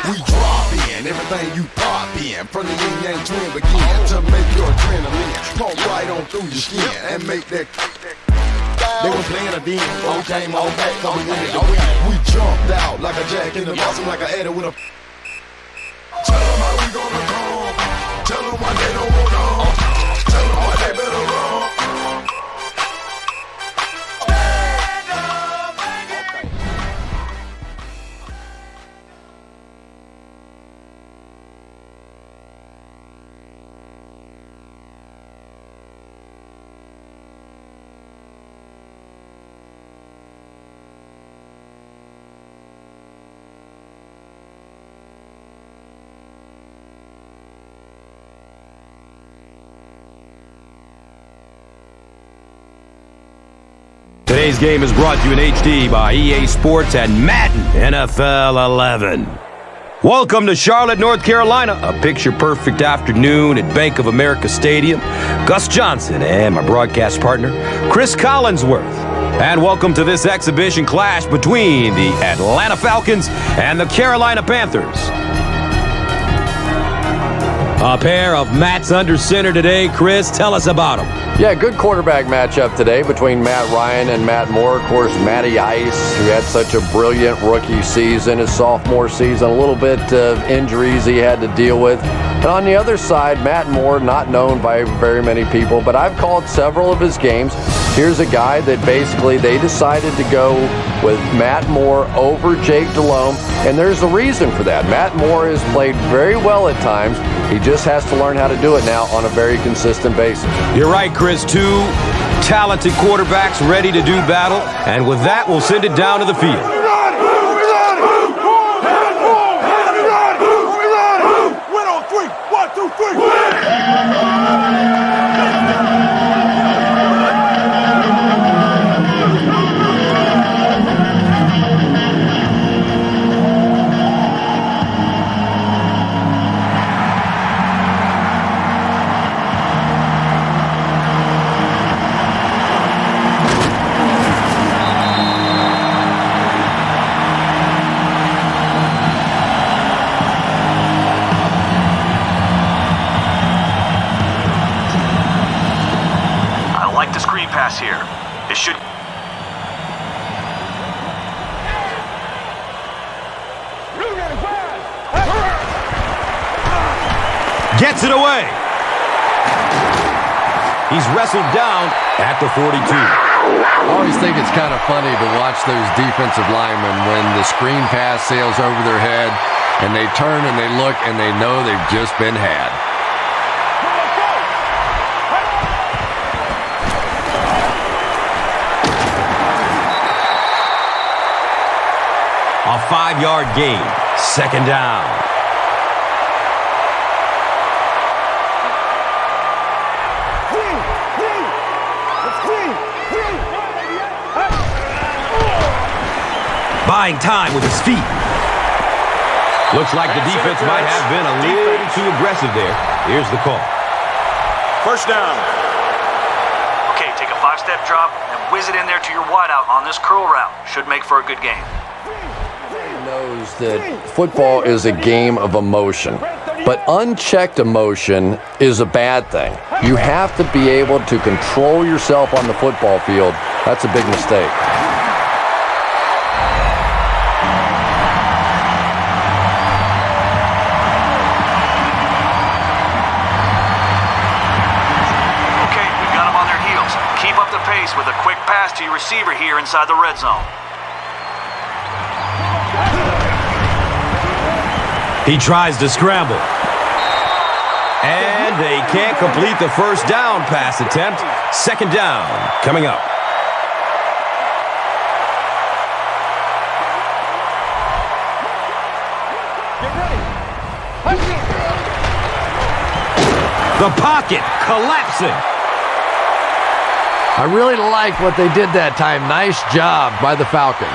We drop in everything you pop in. From the yin yang twin begin to make your adrenaline pump right on through your skin and make that. They were playing a DM, so we came on back, so we wanted to win. We jumped out like a jack in the box, like an adder with a. Tell them how we gonna come. Tell them why they don't want on. Tell them why they better run. Today's game is brought to you in HD by EA Sports and Madden NFL 11. Welcome to Charlotte, North Carolina, a picture-perfect afternoon at Bank of America Stadium. Gus Johnson and my broadcast partner, Chris Collinsworth. And welcome to this exhibition clash between the Atlanta Falcons and the Carolina Panthers. A pair of Matts under center today. Chris, tell us about them. Yeah, good quarterback matchup today between Matt Ryan and Matt Moore. Of course, Matty Ice, who had such a brilliant rookie season, his sophomore season, a little bit of injuries he had to deal with. And on the other side, Matt Moore, not known by very many people, but I've called several of his games. Here's a guy that basically they decided to go with Matt Moore over Jake Delhomme, and there's a reason for that. Matt Moore has played very well at times. He just has to learn how to do it now on a very consistent basis. You're right, Chris. Two talented quarterbacks ready to do battle, and with that, we'll send it down to the field. Win on three. 1, 2, 3. Pass here. It should. Gets it away. He's wrestled down at the 42. I always think it's kind of funny to watch those defensive linemen when the screen pass sails over their head and they turn and they look and they know they've just been had. A 5-yard gain. Second down. Buying time with his feet. Looks like the defense might have been a little too aggressive there. Here's the call. First down. Okay, take a 5-step drop and whiz it in there to your wideout on this curl route. Should make for a good game. Knows that football is a game of emotion, but unchecked emotion is a bad thing. You have to be able to control yourself on the football field. That's a big mistake. Okay, we got them on their heels. Keep up the pace with a quick pass to your receiver here inside the red zone. He tries to scramble. And they can't complete the first down pass attempt. Second down coming up. The pocket collapsing. I really like what they did that time. Nice job by the Falcons.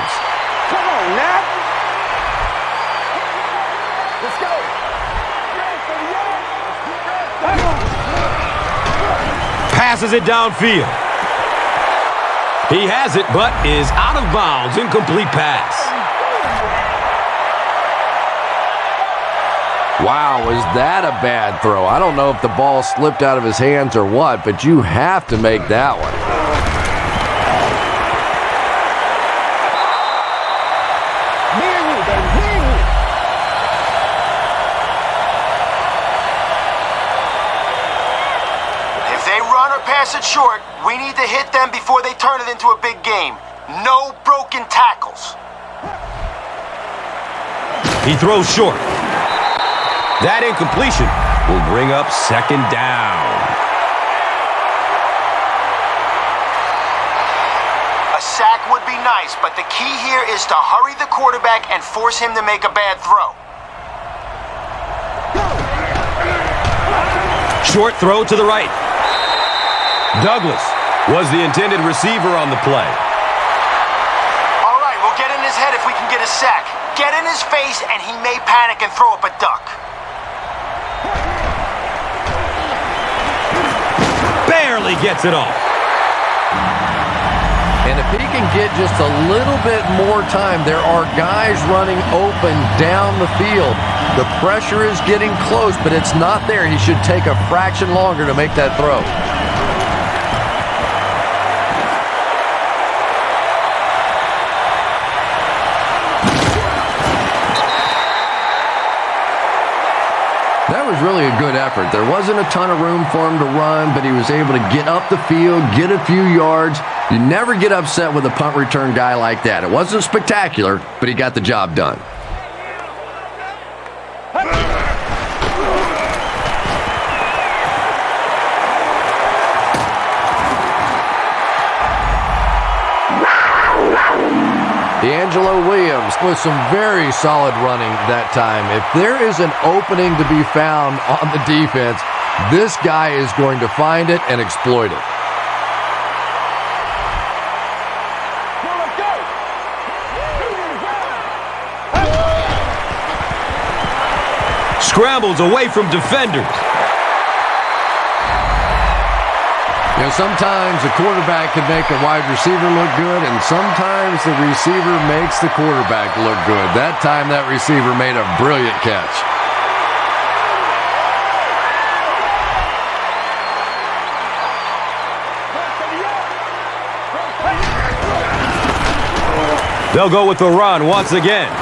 Come on, Nat. Let's go. Passes it downfield. He has it, but is out of bounds. Incomplete pass. Wow, was that a bad throw? I don't know if the ball slipped out of his hands or what, but you have to make that one. If they run or pass it short, we need to hit them before they turn it into a big game. No broken tackles. He throws short. That incompletion will bring up second down. A sack would be nice, but the key here is to hurry the quarterback and force him to make a bad throw. Short throw to the right. Douglas was the intended receiver on the play. All right, we'll get in his head if we can get a sack. Get in his face, and he may panic and throw up a duck. Barely gets it off. And if he can get just a little bit more time, there are guys running open down the field. The pressure is getting close, but it's not there. He should take a fraction longer to make that throw. That was really a good effort. There wasn't a ton of room for him to run, but he was able to get up the field, get a few yards. You never get upset with a punt return guy like that. It wasn't spectacular, but he got the job done. D'Angelo Williams with some very solid running that time. If there is an opening to be found on the defense, this guy is going to find it and exploit it. Scrambles away from defenders. You know, sometimes the quarterback can make a wide receiver look good, and sometimes the receiver makes the quarterback look good. That time, that receiver made a brilliant catch. They'll go with the run once again.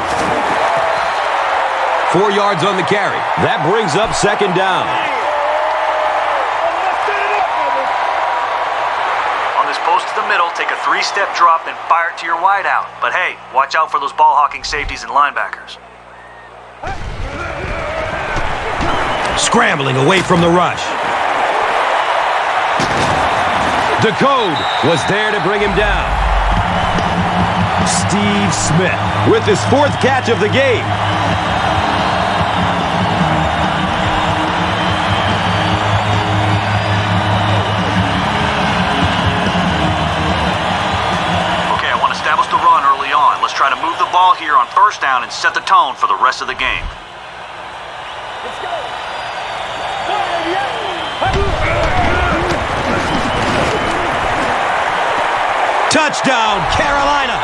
4 yards on the carry. That brings up second down. Post to the middle, take a 3-step drop, then fire it to your wideout. But hey, watch out for those ball-hawking safeties and linebackers. Scrambling away from the rush. Decode was there to bring him down. Steve Smith with his 4th catch of the game. Let's try to move the ball here on first down and set the tone for the rest of the game. Let's go. Touchdown, Carolina!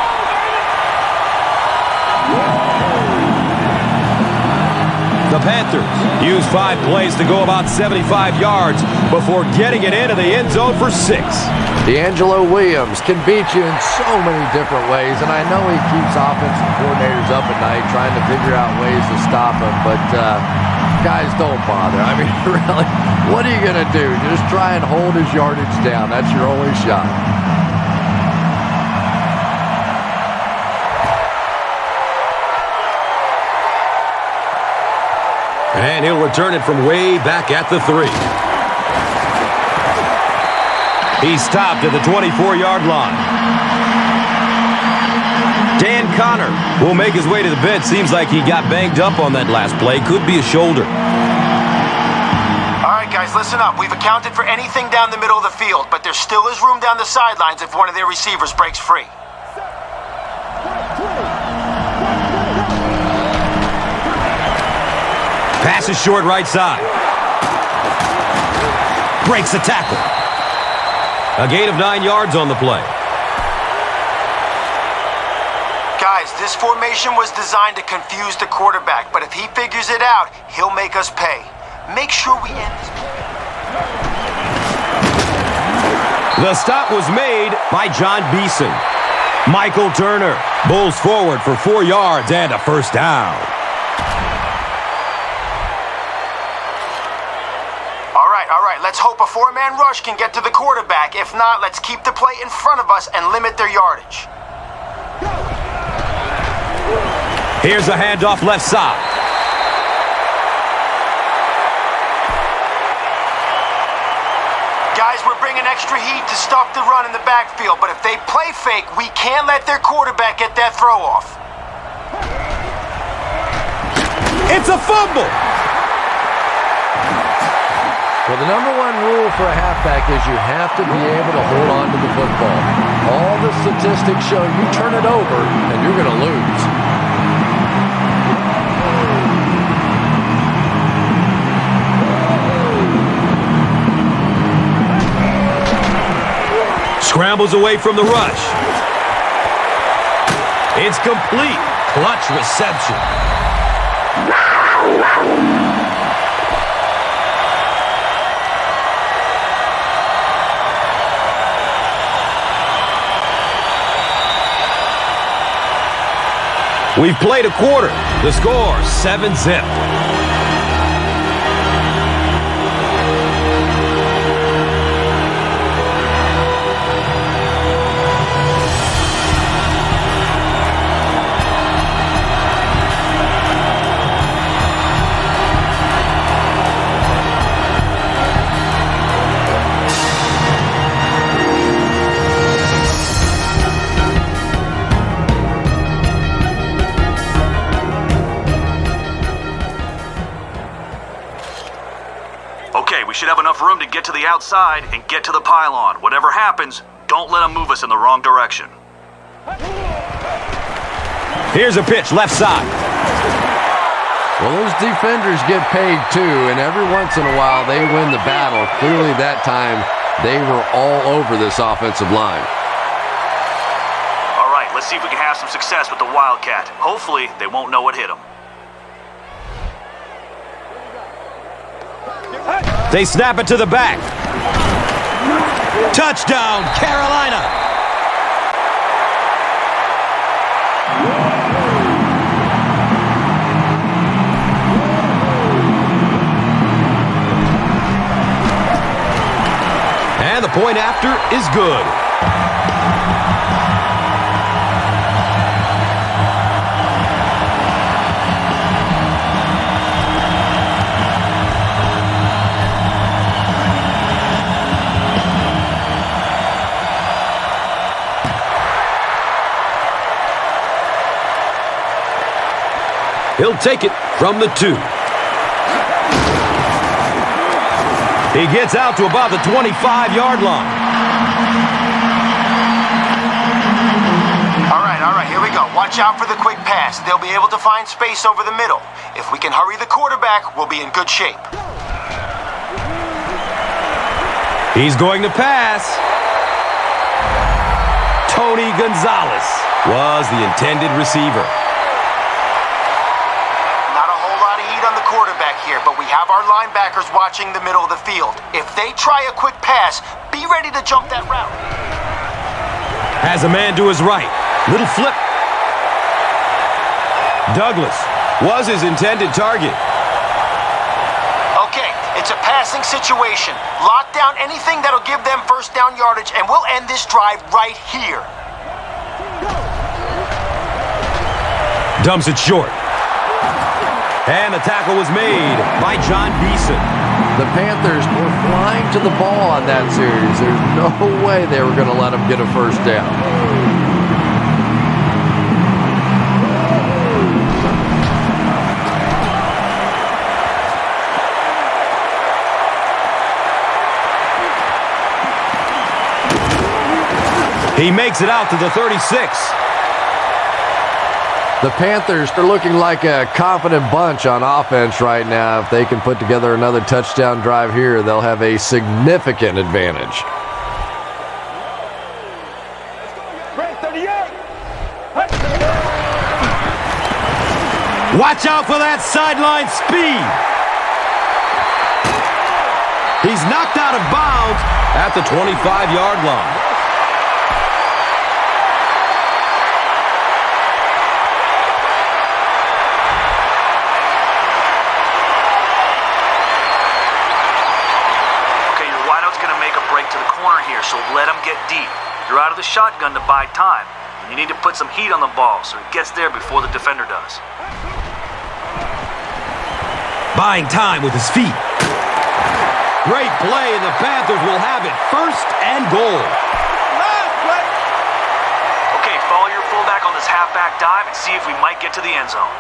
The Panthers use 5 plays to go about 75 yards before getting it into the end zone for 6. D'Angelo Williams can beat you in so many different ways, and I know he keeps offensive coordinators up at night trying to figure out ways to stop him, but guys, don't bother. I mean, really, what are you going to do? Just try and hold his yardage down. That's your only shot. And he'll return it from way back at the 3. He stopped at the 24-yard line. Dan Connor will make his way to the bench. Seems like he got banged up on that last play. Could be a shoulder. All right, guys, listen up. We've accounted for anything down the middle of the field, but there still is room down the sidelines if one of their receivers breaks free. Pass is short right side. Breaks the tackle. A gain of 9 yards on the play. Guys, Guys, this formation was designed to confuse the quarterback, but if he figures it out, he'll make us pay. Make sure we end this. The stop was made by John Beeson. Michael Turner bowls forward for 4 yards and a first down. All right, let's hope a four-man rush can get to the quarterback. If not, let's keep the play in front of us and limit their yardage. Here's a handoff left side. Guys, we're bringing extra heat to stop the run in the backfield, but if they play fake, we can't let their quarterback get that throw off. It's a fumble! Well, the number one rule for a halfback is you have to be able to hold on to the football. All the statistics show you turn it over and you're going to lose. Scrambles away from the rush. It's complete. Clutch reception. We've played a quarter. The score, 7-zip. Okay, we should have enough room to get to the outside and get to the pylon. Whatever happens, don't let them move us in the wrong direction. Here's a pitch left side. Well, those defenders get paid too, and every once in a while they win the battle. Clearly that time they were all over this offensive line. All right, let's see if we can have some success with the Wildcat. Hopefully, they won't know what hit them. They snap it to the back. Touchdown, Carolina! And the point after is good. He'll take it from the 2. He gets out to about the 25-yard line. All right, here we go. Watch out for the quick pass. They'll be able to find space over the middle. If we can hurry the quarterback, we'll be in good shape. He's going to pass. Tony Gonzalez was the intended receiver. Quarterback here, but we have our linebackers watching the middle of the field. If they try a quick pass, be ready to jump that route. Has a man to his right. Little flip. Douglas was his intended target. Okay, it's a passing situation. Lock down anything that'll give them first down yardage, and we'll end this drive right here. Dumps it short. And the tackle was made by John Beeson. The Panthers were flying to the ball on that series. There's no way they were going to let them get a first down. He makes it out to the 36. The Panthers are looking like a confident bunch on offense right now. If they can put together another touchdown drive here, they'll have a significant advantage. Watch out for that sideline speed. He's knocked out of bounds at the 25-yard line. Okay, your wideout's going to make a break to the corner here, so let him get deep. You're out of the shotgun to buy time, and you need to put some heat on the ball so it gets there before the defender does. Buying time with his feet. Great play, and the Panthers will have it first and goal. Okay, follow your fullback on this halfback dive and see if we might get to the end zone.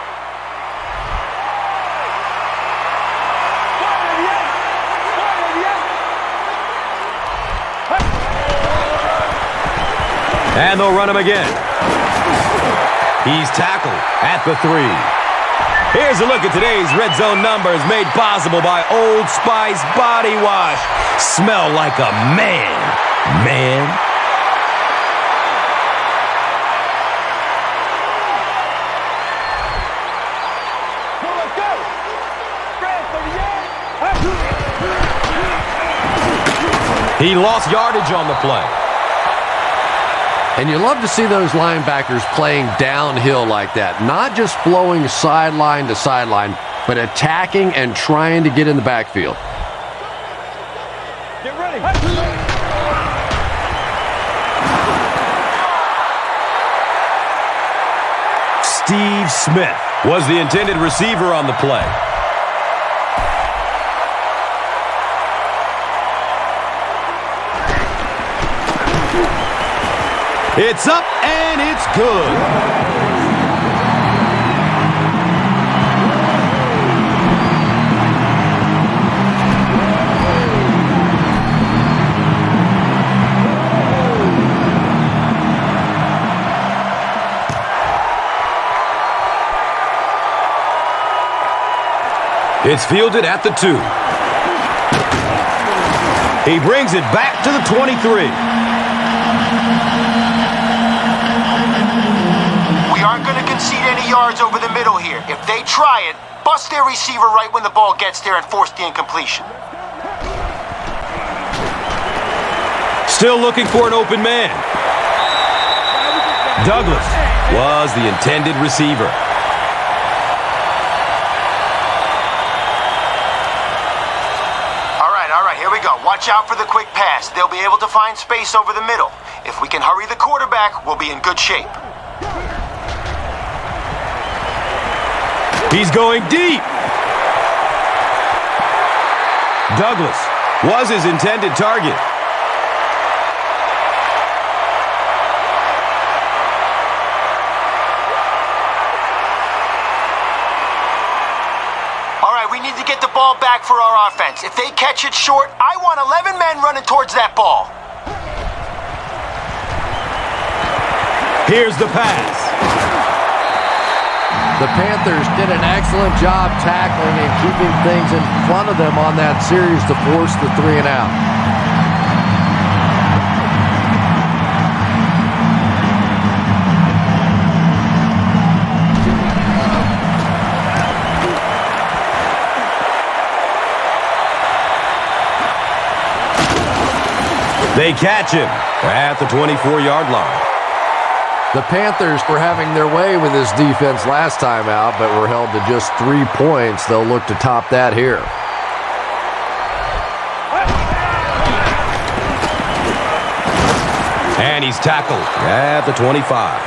And they'll run him again. He's tackled at the 3. Here's a look at today's Red Zone numbers made possible by Old Spice Body Wash. Smell like a man. He lost yardage on the play. And you love to see those linebackers playing downhill like that. Not just flowing sideline to sideline, but attacking and trying to get in the backfield. Get ready. Steve Smith was the intended receiver on the play. It's up and it's good. It's fielded at the 2. He brings it back to the 23. Aren't going to concede any yards over the middle here. If they try it, bust their receiver right when the ball gets there and force the incompletion. Still looking for an open man. Douglas was the intended receiver. All right, here we go. Watch out for the quick pass. They'll be able to find space over the middle. If we can hurry the quarterback, we'll be in good shape. He's going deep. Douglas was his intended target. All right, we need to get the ball back for our offense. If they catch it short, I want 11 men running towards that ball. Here's the pass. The Panthers did an excellent job tackling and keeping things in front of them on that series to force the 3 and out. They catch him at the 24-yard line. The Panthers were having their way with this defense last time out, but were held to just 3 points. They'll look to top that here. And he's tackled at the 25.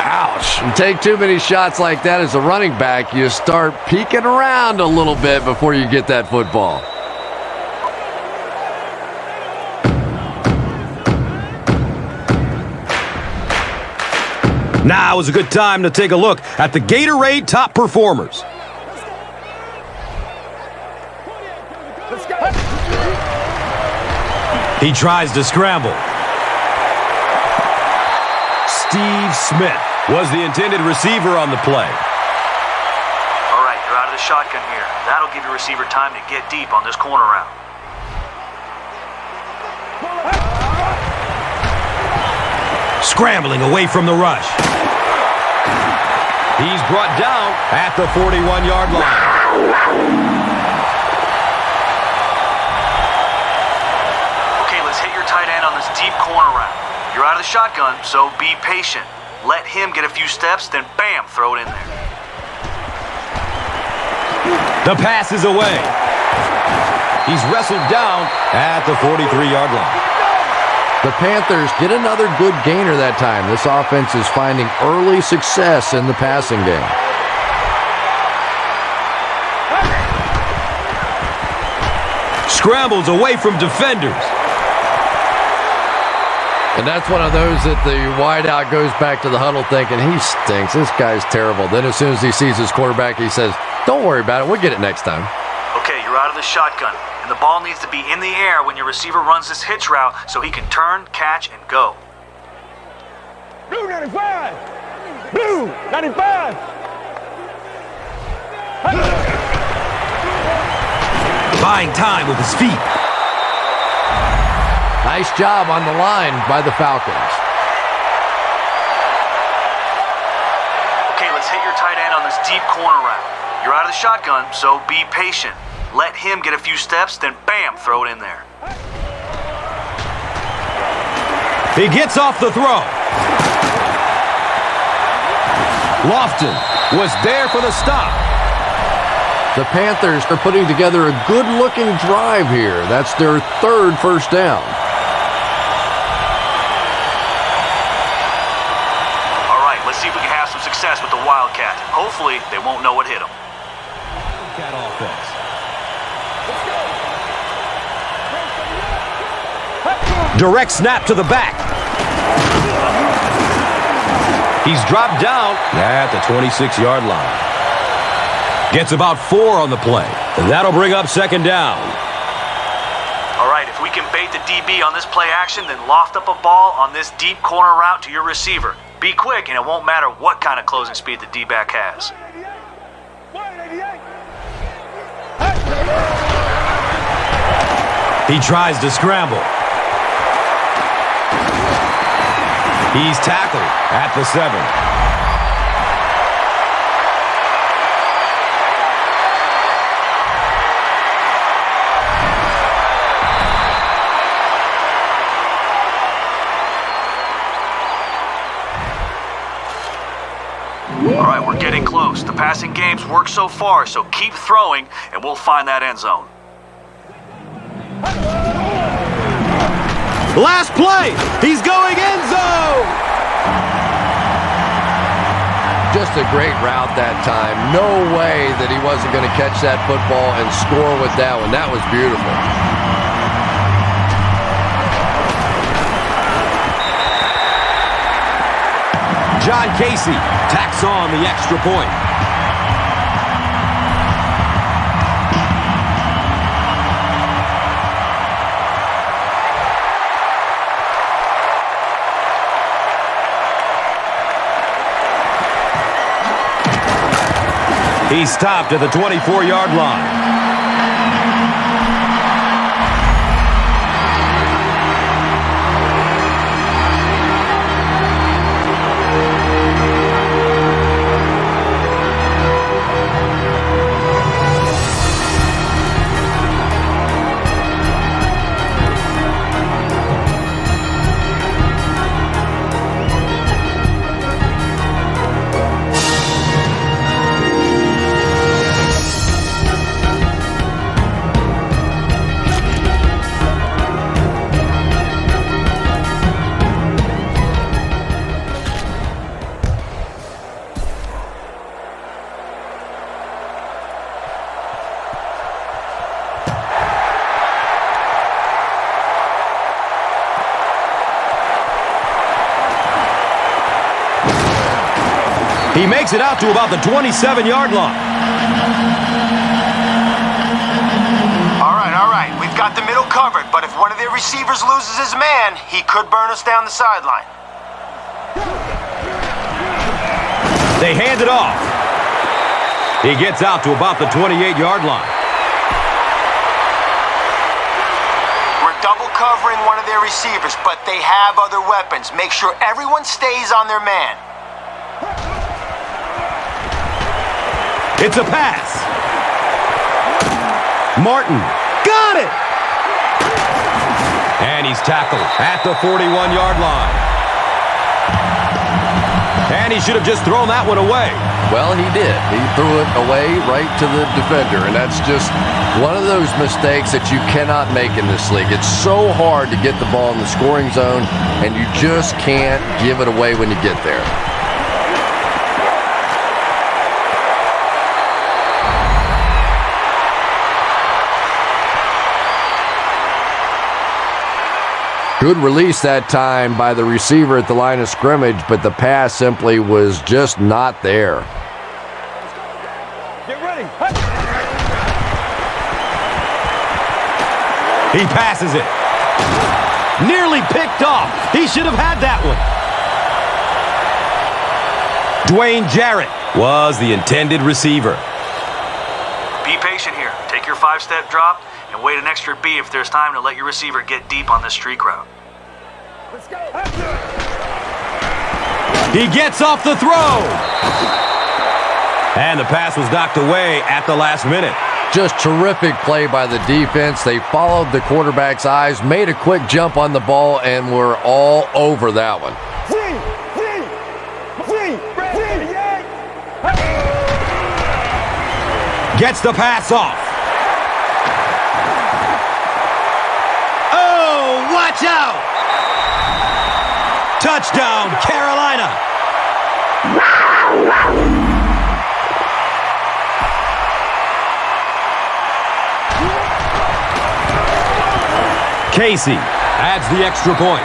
Ouch. You take too many shots like that as a running back, you start peeking around a little bit before you get that football. Now is a good time to take a look at the Gatorade top performers. He tries to scramble. Steve Smith was the intended receiver on the play. All right, you're out of the shotgun here. That'll give your receiver time to get deep on this corner route. Scrambling away from the rush. He's brought down at the 41-yard line. Okay, let's hit your tight end on this deep corner route. You're out of the shotgun, so be patient. Let him get a few steps, then bam, throw it in there. The pass is away. He's wrestled down at the 43-yard line. The Panthers get another good gainer that time. This offense is finding early success in the passing game. Scrambles away from defenders. And that's one of those that the wideout goes back to the huddle thinking, he stinks. This guy's terrible. Then as soon as he sees his quarterback, he says, don't worry about it. We'll get it next time. Okay, you're out of the shotgun, and the ball needs to be in the air when your receiver runs this hitch route so he can turn, catch, and go. Blue 95! Blue 95! Buying time with his feet. Nice job on the line by the Falcons. Okay, let's hit your tight end on this deep corner route. You're out of the shotgun, so be patient. Let him get a few steps, then bam, throw it in there. He gets off the throw. Lofton was there for the stop. The Panthers are putting together a good-looking drive here. That's their third first down. All right, let's see if we can have some success with the Wildcat. Hopefully, they won't know what hit them. Wildcat offense. Direct snap to the back. He's dropped down at the 26-yard line. Gets about 4 on the play. And that'll bring up second down. All right, if we can bait the DB on this play action, then loft up a ball on this deep corner route to your receiver. Be quick, and it won't matter what kind of closing speed the D-back has. He tries to scramble. He's tackled at the 7. All right, we're getting close. The passing game's worked so far, so keep throwing, and we'll find that end zone. Last play! He's going end zone! Just a great route that time. No way that he wasn't going to catch that football and score with that one. That was beautiful. John Casey tacks on the extra point. He stopped at the 24-yard line. He makes it out to about the 27-yard line. All right. We've got the middle covered, but if one of their receivers loses his man, he could burn us down the sideline. They hand it off. He gets out to about the 28-yard line. We're double covering one of their receivers, but they have other weapons. Make sure everyone stays on their man. It's a pass. Martin got it. And he's tackled at the 41-yard line. And he should have just thrown that one away. Well, he did. He threw it away right to the defender, and that's just one of those mistakes that you cannot make in this league. It's so hard to get the ball in the scoring zone, and you just can't give it away when you get there. Good release that time by the receiver at the line of scrimmage, but the pass simply was just not there. Get ready. He passes it. Nearly picked off. He should have had that one. Dwayne Jarrett was the intended receiver. Be patient here. Take your 5-step drop and wait an extra beat if there's time to let your receiver get deep on this streak route. Let's go. He gets off the throw. And the pass was knocked away at the last minute. Just terrific play by the defense. They followed the quarterback's eyes, made a quick jump on the ball, and were all over that one. Gets the pass off. Oh, watch out! Touchdown, Carolina! Casey adds the extra point.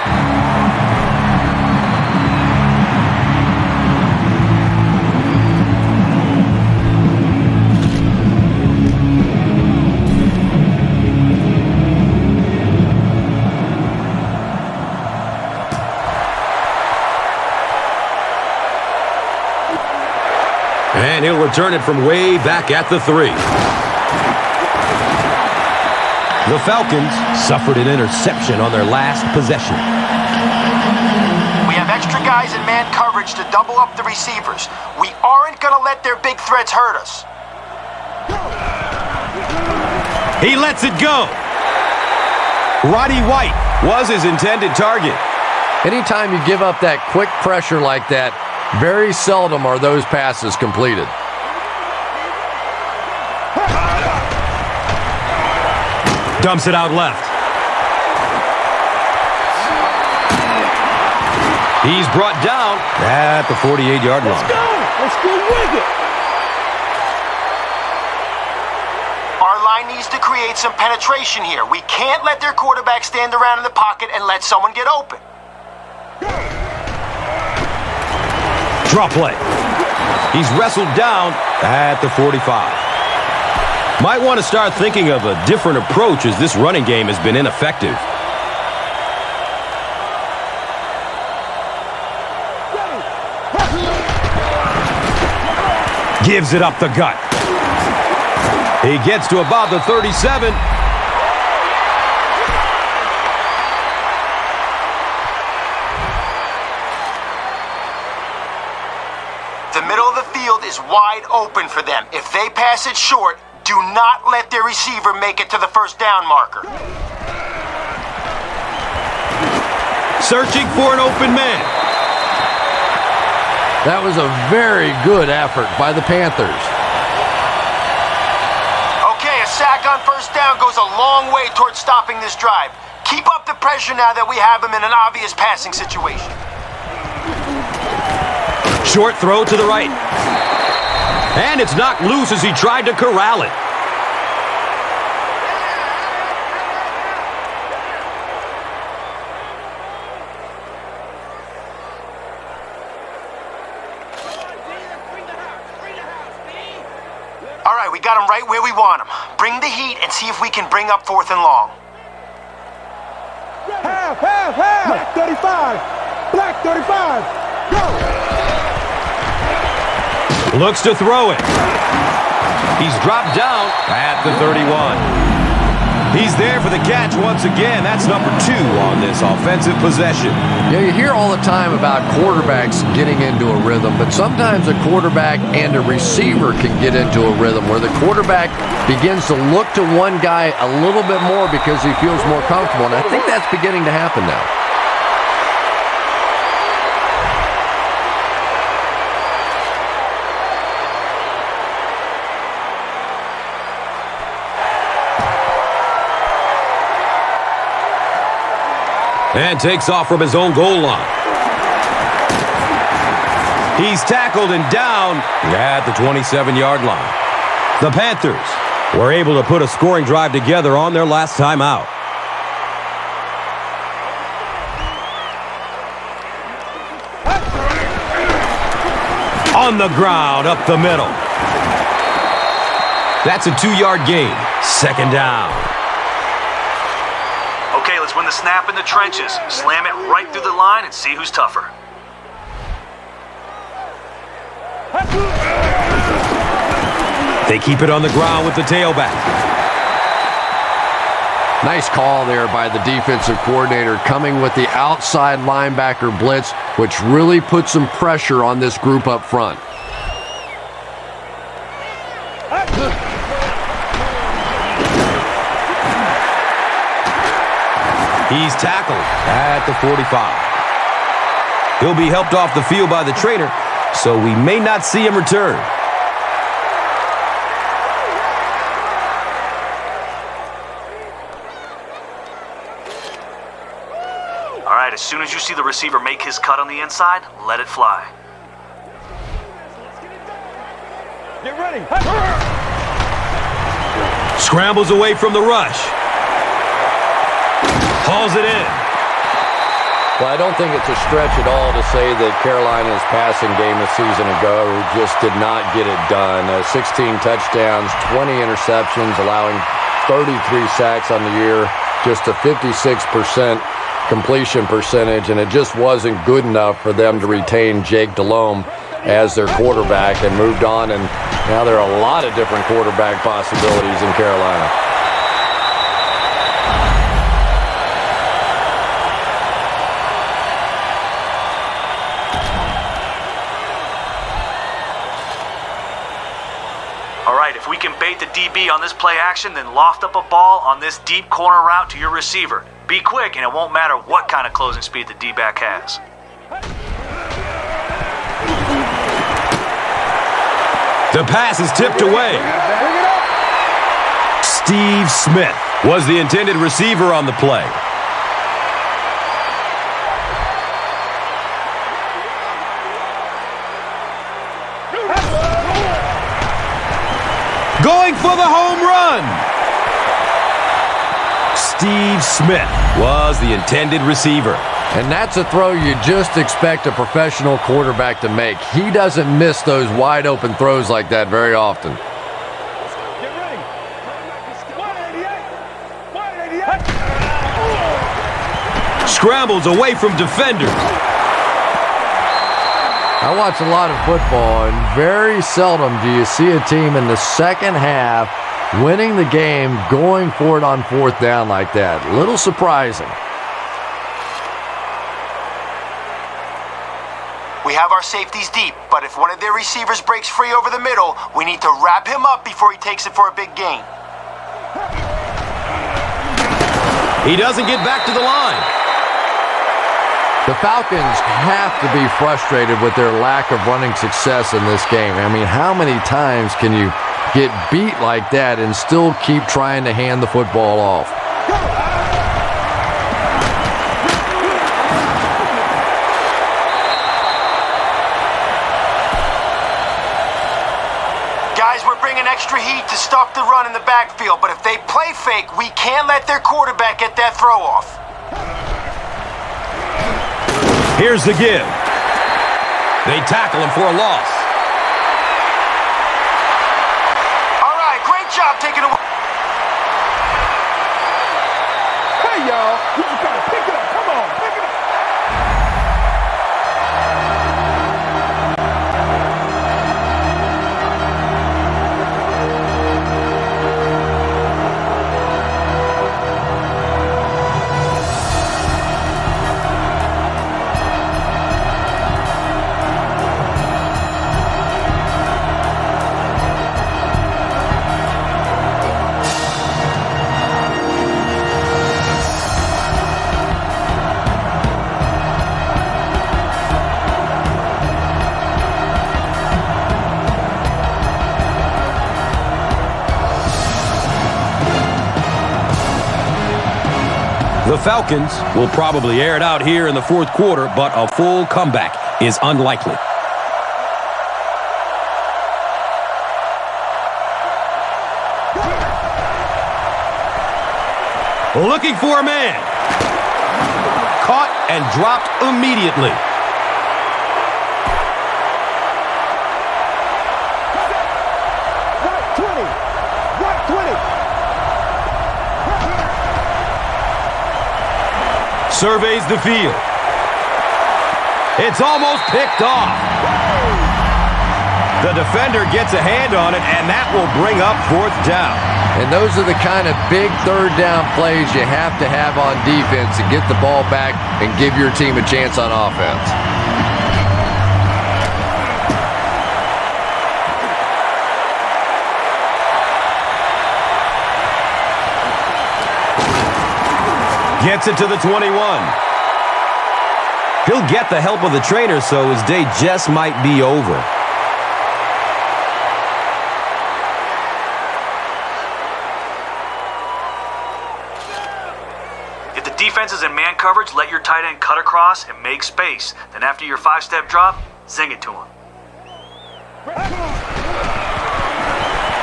And he'll return it from way back at the 3. The Falcons suffered an interception on their last possession. We have extra guys in man coverage to double up the receivers. We aren't going to let their big threats hurt us. He lets it go. Roddy White was his intended target. Anytime you give up that quick pressure like that, very seldom are those passes completed. Dumps it out left. He's brought down at the 48-yard line. Let's go. Let's go with it. Our line needs to create some penetration here. We can't let their quarterback stand around in the pocket and let someone get open. Draw play. He's wrestled down at the 45. Might want to start thinking of a different approach as this running game has been ineffective. Gives it up the gut. He gets to about the 37. The middle of the field is wide open for them. If they pass it short, do not let their receiver make it to the first down marker. Searching for an open man. That was a very good effort by the Panthers. Okay, a sack on first down goes a long way towards stopping this drive. Keep up the pressure now that we have him in an obvious passing situation. Short throw to the right. And it's knocked loose as he tried to corral it. All right, we got him right where we want him. Bring the heat and see if we can bring up 4th and long. Half. Black 35. Black 35. Go. Looks to throw it. He's dropped down at the 31. He's there for the catch once again. That's number 2 on this offensive possession. Yeah, you hear all the time about quarterbacks getting into a rhythm, but sometimes a quarterback and a receiver can get into a rhythm where the quarterback begins to look to one guy a little bit more because he feels more comfortable, and I think that's beginning to happen now. And takes off from his own goal line. He's tackled and down at the 27-yard line. The Panthers were able to put a scoring drive together on their last time out. On the ground, up the middle. That's a 2-yard gain. Second down. Okay, let's win the snap in the trenches. Slam it right through the line and see who's tougher. They keep it on the ground with the tailback. Nice call there by the defensive coordinator coming with the outside linebacker blitz, which really put some pressure on this group up front. He's tackled at the 45. He'll be helped off the field by the trainer, so we may not see him return. All right, as soon as you see the receiver make his cut on the inside, let it fly. Get ready. Scrambles away from the rush. Hauls it in. Well, I don't think it's a stretch at all to say that Carolina's passing game a season ago just did not get it done. 16 touchdowns, 20 interceptions, allowing 33 sacks on the year, just a 56% completion percentage, and it just wasn't good enough for them to retain Jake Delhomme as their quarterback and moved on, and now there are a lot of different quarterback possibilities in Carolina. All right, if we can bait the DB on this play action, then loft up a ball on this deep corner route to your receiver. Be quick, and it won't matter what kind of closing speed the D-back has. The pass is tipped away. Steve Smith was the intended receiver on the play. Going for the home run. Steve Smith was the intended receiver. And that's a throw you just expect a professional quarterback to make. He doesn't miss those wide open throws like that very often. Get ready. 188. 188. Scrambles away from defenders. I watch a lot of football, and very seldom do you see a team in the second half winning the game, going for it on fourth down like that. A little surprising. We have our safeties deep, but if one of their receivers breaks free over the middle, we need to wrap him up before he takes it for a big gain. He doesn't get back to the line. The Falcons have to be frustrated with their lack of running success in this game. I mean, how many times can you get beat like that and still keep trying to hand the football off? Guys, we're bringing extra heat to stop the run in the backfield, but if they play fake, we can't let their quarterback get that throw off. Here's the give. They tackle him for a loss. All right, great job taking away. Hey, y'all. You just gotta pick it up. Come on, pick it up. The Falcons will probably air it out here in the fourth quarter, but a full comeback is unlikely. Looking for a man. Caught and dropped immediately. Right 20. Right 20. Surveys the field. It's almost picked off. The defender gets a hand on it, and that will bring up fourth down. And those are the kind of big third down plays you have to have on defense to get the ball back and give your team a chance on offense. Gets it to the 21. He'll get the help of the trainer, so his day just might be over. If the defense is in man coverage, let your tight end cut across and make space. Then after your 5-step drop, zing it to him.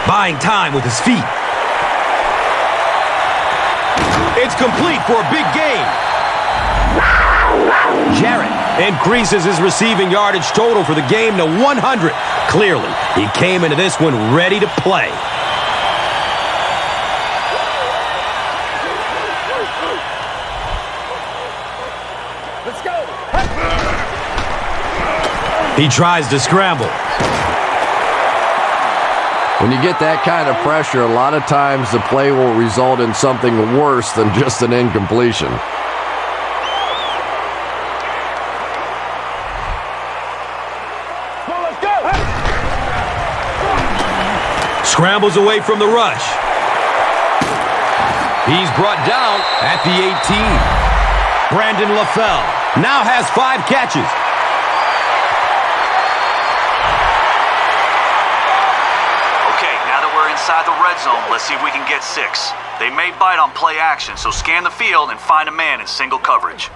Buying time with his feet. It's complete for a big gain. Jarrett increases his receiving yardage total for the game to 100. Clearly, he came into this one ready to play. Let's go. He tries to scramble. When you get that kind of pressure, a lot of times the play will result in something worse than just an incompletion. Well, let's go. Scrambles away from the rush. He's brought down at the 18. Brandon LaFell now has 5 catches. Inside the red zone, let's see if we can get 6. They may bite on play action, so scan the field and find a man in single coverage.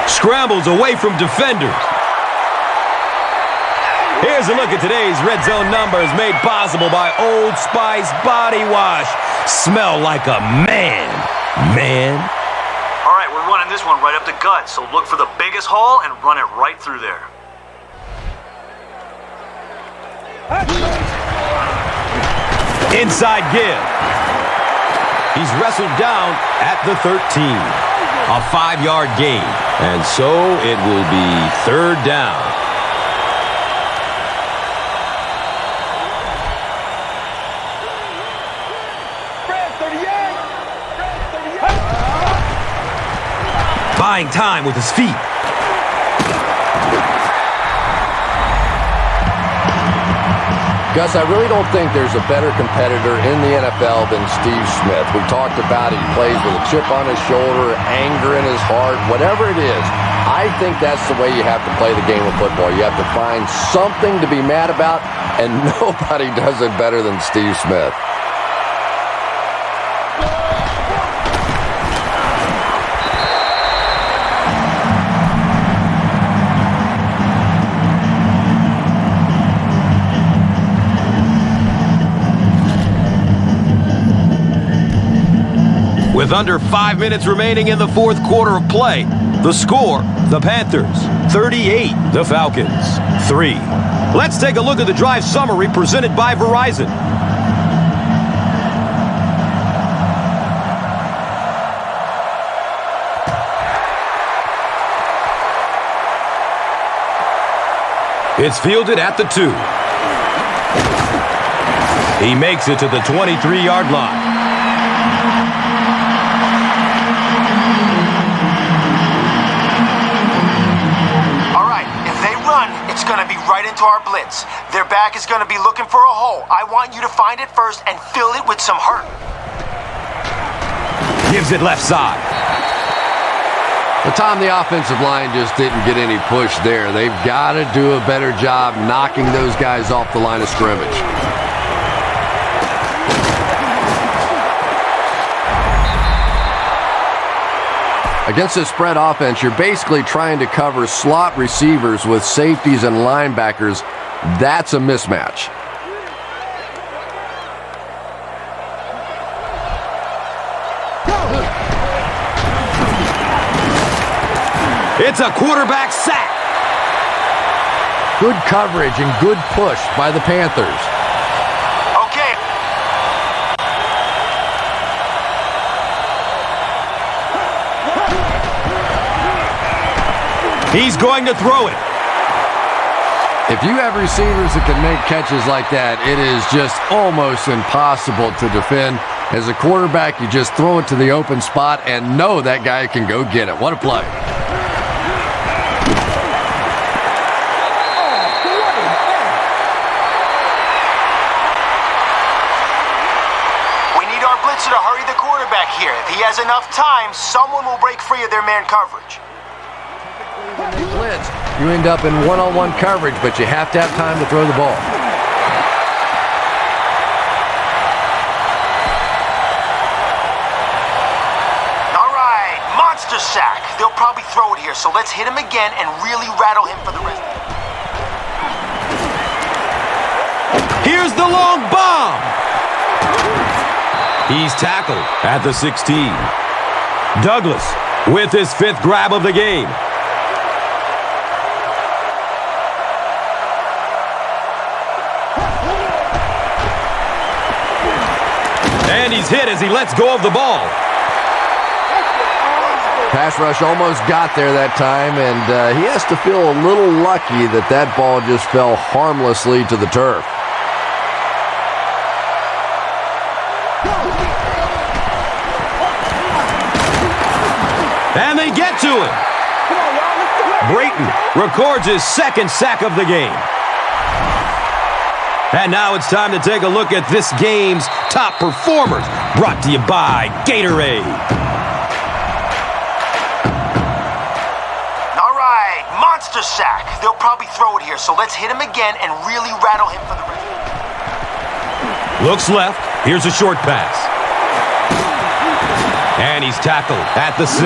Scrambles away from defenders. Here's a look at today's red zone numbers made possible by Old Spice Body Wash. Smell like a man. Man. All right, we're running this one right up the gut, so look for the biggest hole and run it right through there. Inside give. He's wrestled down at the 13. A 5-yard gain. And so it will be third down. Buying time with his feet. Gus, I really don't think there's a better competitor in the NFL than Steve Smith. We talked about he plays with a chip on his shoulder, anger in his heart, whatever it is. I think that's the way you have to play the game of football. You have to find something to be mad about, and nobody does it better than Steve Smith. With under 5 minutes remaining in the fourth quarter of play, the score, the Panthers 38, the Falcons 3. Let's take a look at the drive summary presented by Verizon. It's fielded at the 2. He makes it to the 23-yard line. Going to be right into our blitz. Their back is going to be looking for a hole. I want you to find it first and fill it with some hurt. Gives it left side. Well, Tom, the offensive line just didn't get any push there. They've got to do a better job knocking those guys off the line of scrimmage. Against a spread offense, you're basically trying to cover slot receivers with safeties and linebackers. That's a mismatch. It's a quarterback sack. Good coverage and good push by the Panthers. Okay. He's going to throw it. If you have receivers that can make catches like that, it is just almost impossible to defend. As a quarterback, you just throw it to the open spot and know that guy can go get it. What a play. To hurry the quarterback here. If he has enough time, someone will break free of their man coverage. When they blitz, you end up in one-on-one coverage, but you have to have time to throw the ball. All right, monster sack. They'll probably throw it here, so let's hit him again and really rattle him for the rest. Here's the long bomb. He's tackled at the 16. Douglas with his 5th grab of the game. And he's hit as he lets go of the ball. Pass rush almost got there that time, and he has to feel a little lucky that that ball just fell harmlessly to the turf. And they get to him. Brayton records his 2nd sack of the game. And now it's time to take a look at this game's top performers, brought to you by Gatorade. All right, monster sack. They'll probably throw it here, so let's hit him again and really rattle him for the rest. Looks left. Here's a short pass. And he's tackled at the 6.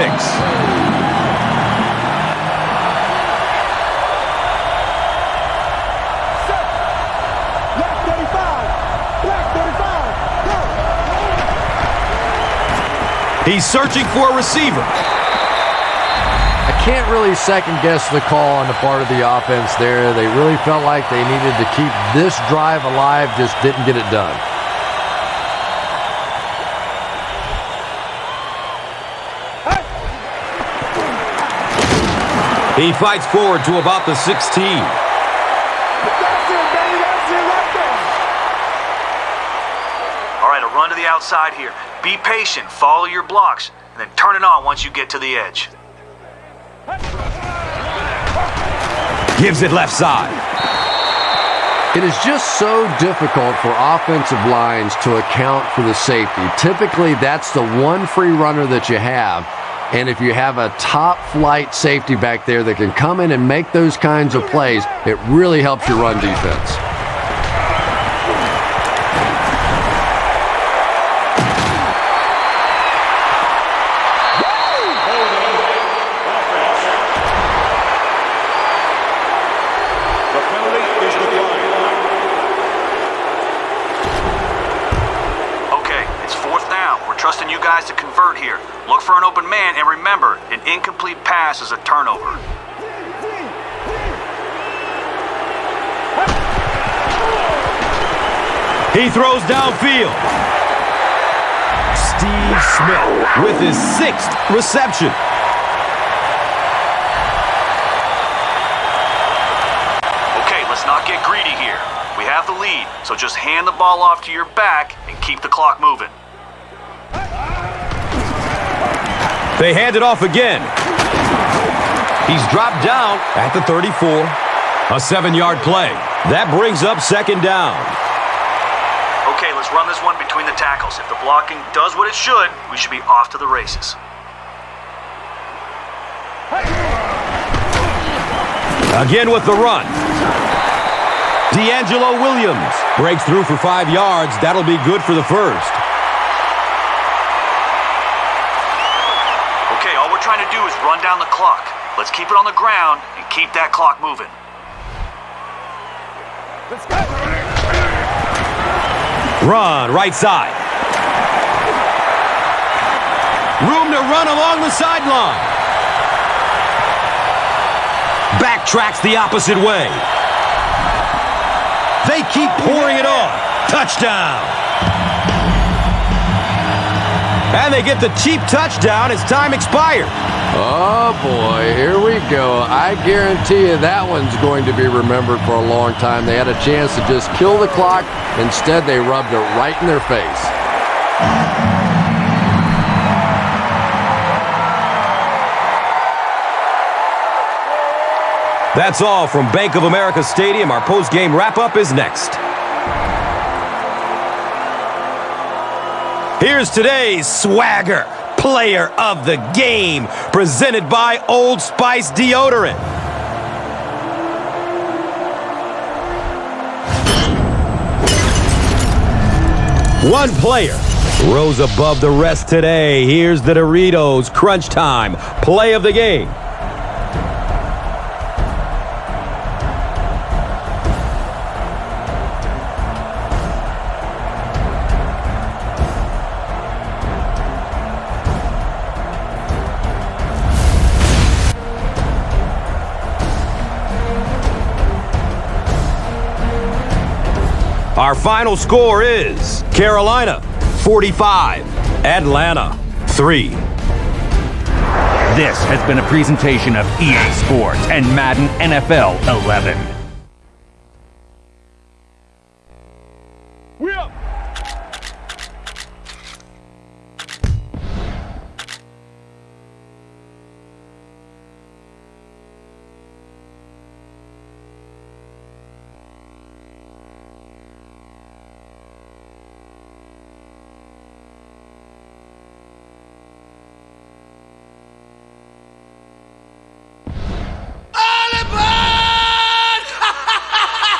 He's searching for a receiver. I can't really second-guess the call on the part of the offense there. They really felt like they needed to keep this drive alive, just didn't get it done. He fights forward to about the 16. That's it, baby. That's it right there. All right, a run to the outside here. Be patient, follow your blocks, and then turn it on once you get to the edge. Gives it left side. It is just so difficult for offensive lines to account for the safety. Typically, that's the one free runner that you have. And if you have a top-flight safety back there that can come in and make those kinds of plays, it really helps your run defense. Trusting you guys to convert here. Look for an open man, and remember, an incomplete pass is a turnover. He throws downfield. Steve Smith with his 6th reception. Okay, let's not get greedy here. We have the lead, so just hand the ball off to your back and keep the clock moving. They hand it off again. He's dropped down at the 34. A 7-yard play. That brings up 2nd down. Okay, let's run this one between the tackles. If the blocking does what it should be off to the races. Again with the run. D'Angelo Williams breaks through for 5 yards. That'll be good for the first. Okay, all we're trying to do is run down the clock. Let's keep it on the ground and keep that clock moving. Let's go. Run, right side. Room to run along the sideline. Backtracks the opposite way. They keep pouring it on. Touchdown. And they get the cheap touchdown as time expired. Oh, boy, here we go. I guarantee you that one's going to be remembered for a long time. They had a chance to just kill the clock. Instead, they rubbed it right in their face. That's all from Bank of America Stadium. Our post-game wrap-up is next. Here's today's swagger player of the game, presented by Old Spice Deodorant. One player rose above the rest today. Here's the Doritos Crunch Time play of the game. Our final score is Carolina 45, Atlanta 3. This has been a presentation of EA Sports and Madden NFL 11.